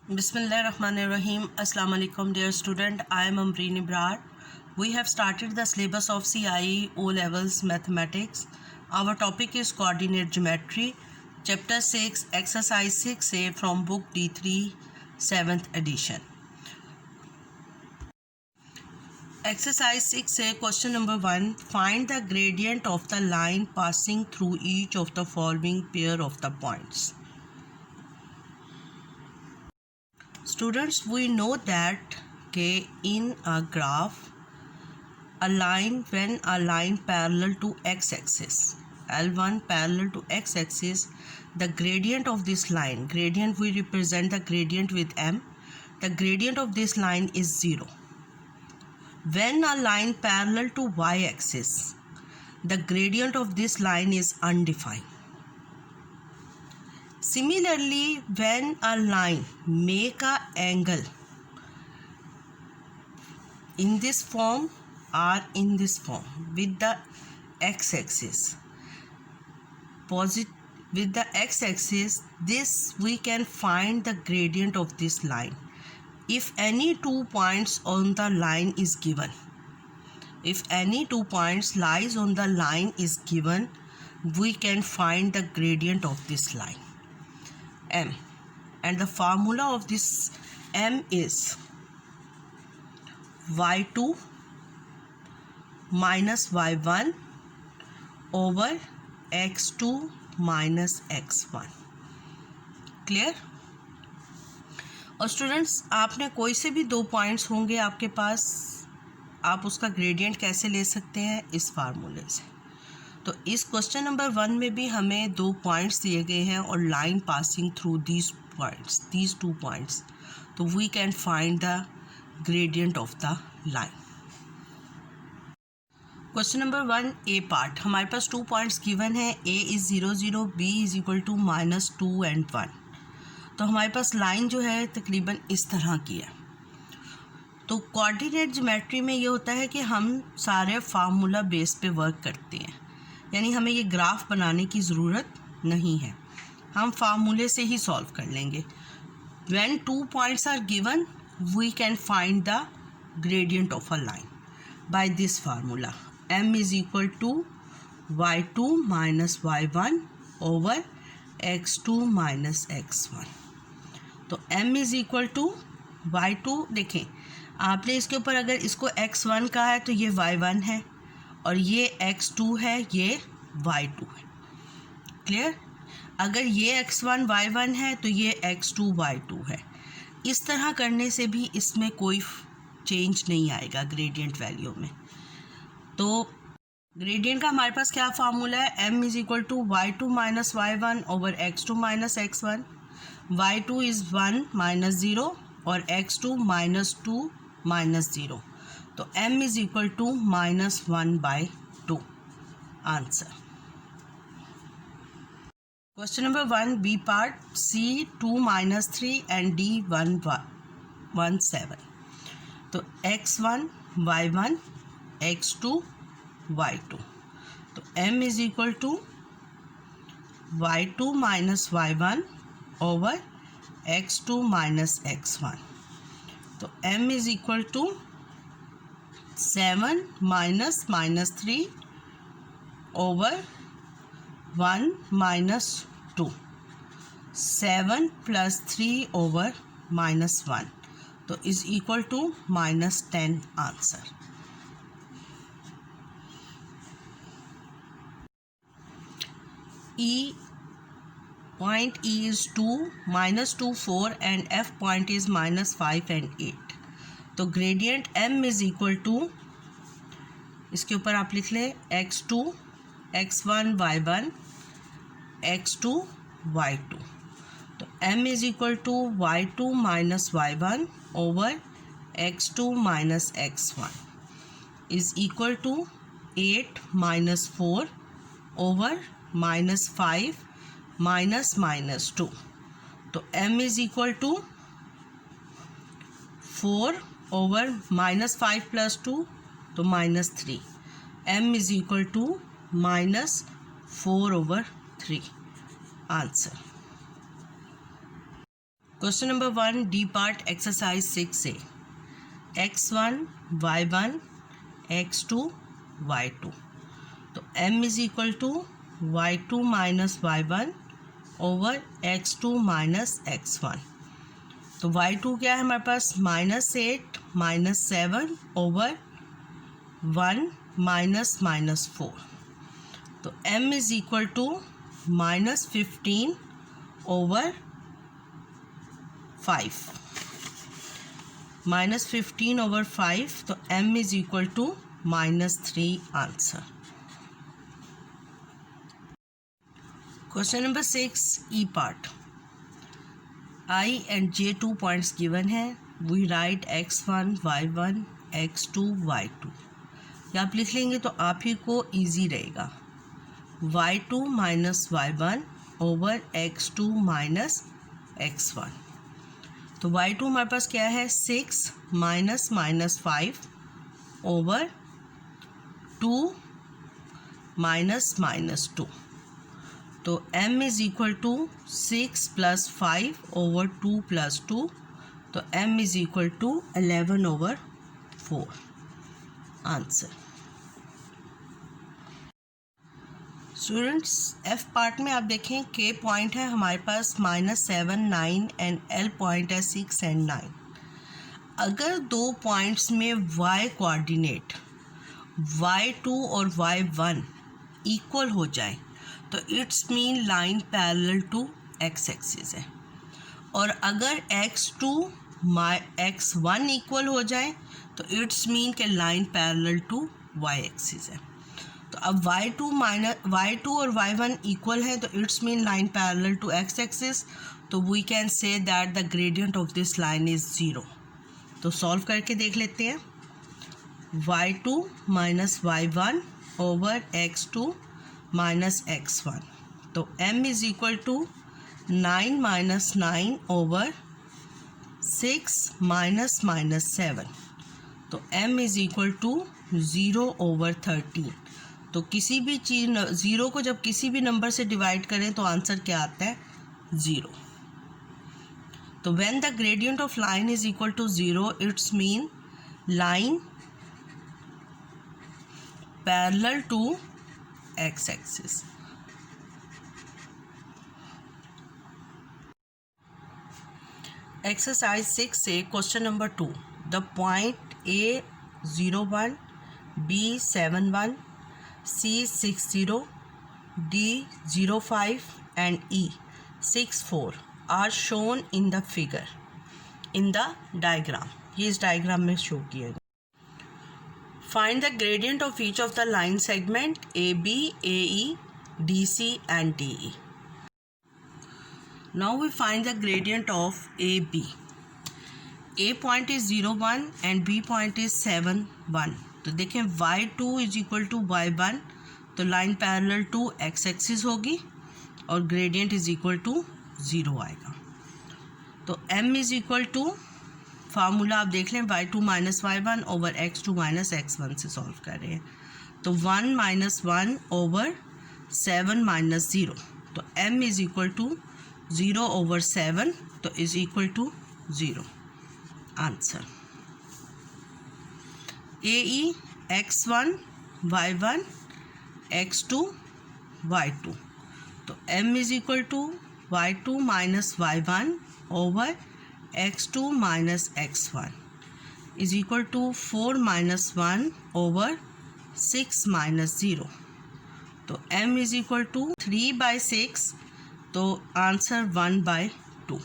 Bismillahirrahmanirrahim. Assalamu alaikum dear student. I am Amreen Ibrar. We have started the syllabus of CIE O Levels Mathematics. Our topic is coordinate geometry. Chapter 6 exercise 6A from book D3 7th edition. Exercise 6A question number 1. Find the gradient of the line passing through each of the following pair of the points. Students, we know that in a graph, when a line parallel to x-axis, L1 parallel to x-axis, the gradient of this line, gradient we represent the gradient with m, the gradient of this line is 0. When a line parallel to y-axis, the gradient of this line is undefined. Similarly, when a line make a angle in this form or in this form with the x-axis, with the x-axis, this we can find the gradient of this line. If any 2 points on the line is given, if any 2 points lies on the line is given, we can find the gradient of this line. M, and the formula of this M is y2 minus y1 over x2 minus x1. Clear? और students, आपने कोई से भी 2 points होंगे आपके पास, आप उसका gradient कैसे ले सकते हैं? इस फार्मूले से। तो इस क्वेश्चन नंबर 1 में भी हमें 2 पॉइंट्स दिए गए हैं और line passing through these 2 points, तो we can find the gradient of the line. Question number 1 A part, हमारे पास 2 पॉइंट्स गिवन है, A is 0 0, B is equal to -2 and 1। तो हमारे पास लाइन जो है तकरीबन इस तरह की है। तो कोऑर्डिनेट ज्योमेट्री में ये होता है कि हम सारे फार्मूला बेस पे वर्क करते हैं, यानी हमें ये ग्राफ बनाने की ज़रूरत नहीं है, हम फार्मूले से ही सॉल्व कर लेंगे। When 2 points are given, we can find the gradient of a line by this formula. m is equal to y2 minus y1 over x2 minus x1। तो m is equal to y2, देखें आपने इसके ऊपर अगर इसको x1 कहा है तो ये y1 है, और ये x2 है, ये y2 है। क्लियर? अगर ये x1 y1 है तो ये x2 y2 है। इस तरह करने से भी इसमें कोई चेंज नहीं आएगा ग्रेडियंट वैल्यू में। तो ग्रेडियंट का हमारे पास क्या फार्मूला है? m is equal to y2 minus y1 over x2 minus x1। y2 is 1 minus 0 और x2 माइनस 2 माइनस 0। तो m is equal to -1/2 answer. Question number 1 B part, C 2 - 3 and D 1 7। तो x1 y1 x2 y2। तो m is equal to y2 minus y1 over x2 minus x1। तो m is equal to 7 minus -3 over 1 minus 2, 7 plus 3 over -1, तो is equal to -10 answer. E point E is 2, -2 4 and F point is -5 and 8। तो gradient m is equal to, इसके ऊपर आप लिख लें x2 x1 y1 x2 y2। तो m is equal to y2 minus y1 over x2 minus x1 is equal to 8 minus 4 over -5 minus 2। तो m is equal to 4 over -5 plus 2, तो -3। m is equal to -4/3 answer. Question number 1 D part exercise 6A x1 y1 x2 y2 तो m is equal to y2 minus y1 over x2 minus x1 तो y2 क्या है हमारे पास -8 -7 over 1 -4 तो m is equal to -15 over 5 -15 over 5 तो m is equal to -3 answer. Question number 6 E part I and J 2 points given है। We write x1 y1 x2 y2 या आप लिख लेंगे तो आप ही को ईजी रहेगा। y2 minus y1 over x2 minus x1 तो y2 हमारे पास क्या है 6 माइनस -5 ओवर 2 माइनस -2 तो m is equal to 6 + 5 over 2 + 2 तो m is equal to 11 over 4 answer. Students f part में आप देखें k पॉइंट है हमारे पास -7 9 एंड l पॉइंट है 6 एंड 9। अगर दो पॉइंट्स में y कोऑर्डिनेट y2 और y1 इक्वल हो जाए तो it's mean line parallel to x axis है और अगर x2 x1 इक्वल हो जाए तो इट्स मीन के line parallel to y axis है। तो अब y2 और y1 इक्वल है तो it's mean line parallel to x axis तो we can say that the gradient of this line is 0। तो सॉल्व करके देख लेते हैं। y2 minus y1 over x2 minus x1 तो m is equal to 9 minus 9 over 6 minus -7 तो m is equal to 0 over 13। तो किसी भी चीज़ 0 को जब किसी भी नंबर से डिवाइड करें तो आंसर क्या आता है 0। तो when the gradient of line is equal to 0 it's mean line parallel to x axis. Exercise 6 से question number 2 the point A01 B71 C60 D05 and E64 are shown in the figure in the diagram। ये इस diagram में show किया गया। Find the gradient of each of the line segment AB, AE, DC and DE। Now we find the gradient of AB। A point is 0 1 and B point is 7 1। तो देखें y2 is equal to y1 तो line parallel to x axis होगी और gradient is equal to 0 आएगा। तो m is equal to formula आप देख लें y2 minus y1 over x2 minus x1 से सॉल्व कर रहे हैं तो 1 माइनस 1 ओवर 7 माइनस 0 तो m is equal to 0 over 7 तो is equal to 0 answer. AE x1 y1 x2 y2 तो m is equal to y2 minus y1 over x2 minus x1 is equal to 4 minus 1 over 6 minus 0 तो m is equal to 3/6 तो answer 1/2।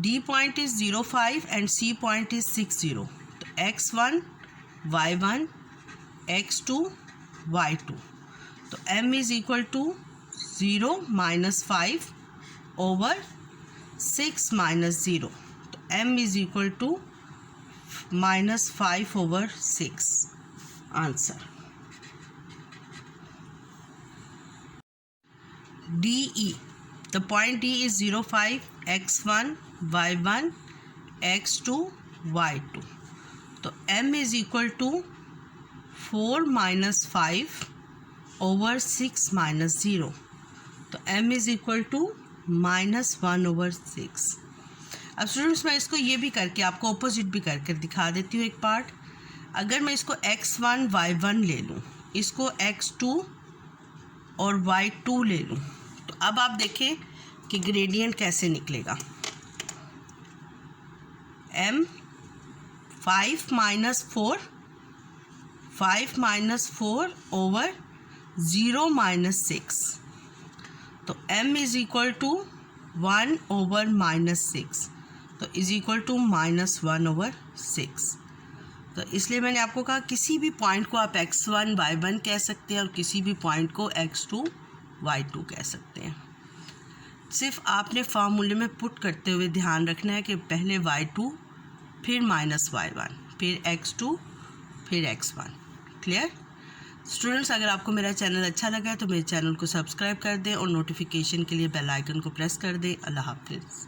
D point is 0 5 and C point is 60 तो x1 y1 x2 y2 तो m is equal to 0 minus 5 over 6 minus 0 तो m is equal to -5 over 6 answer. DE the point D is 0 5 x1 y1 x2 y2 तो m is equal to 4 minus 5 over 6 minus 0 तो m is equal to -1/6। अब students मैं इसको ये भी करके आपको ऑपोजिट भी करके दिखा देती हूँ एक पार्ट। अगर मैं इसको x1 y1 ले लूँ, इसको x2 और y2 ले लूँ, तो अब आप देखें कि ग्रेडियंट कैसे निकलेगा। m 5 -4 ओवर 0 -6, तो m is equal to 1 over -6, तो इज़ इक्वल टू -1/6। तो इसलिए मैंने आपको कहा किसी भी पॉइंट को आप x1 y1 कह सकते हैं और किसी भी पॉइंट को x2 y2 कह सकते हैं। सिर्फ आपने फार्मूले में पुट करते हुए ध्यान रखना है कि पहले y2 फिर -y1 फिर x2 फिर x1। Clear students? अगर आपको मेरा चैनल अच्छा लगा है तो मेरे चैनल को सब्सक्राइब कर दें और नोटिफिकेशन के लिए बेल आइकन को प्रेस कर दें। अल्लाह हाफिज़।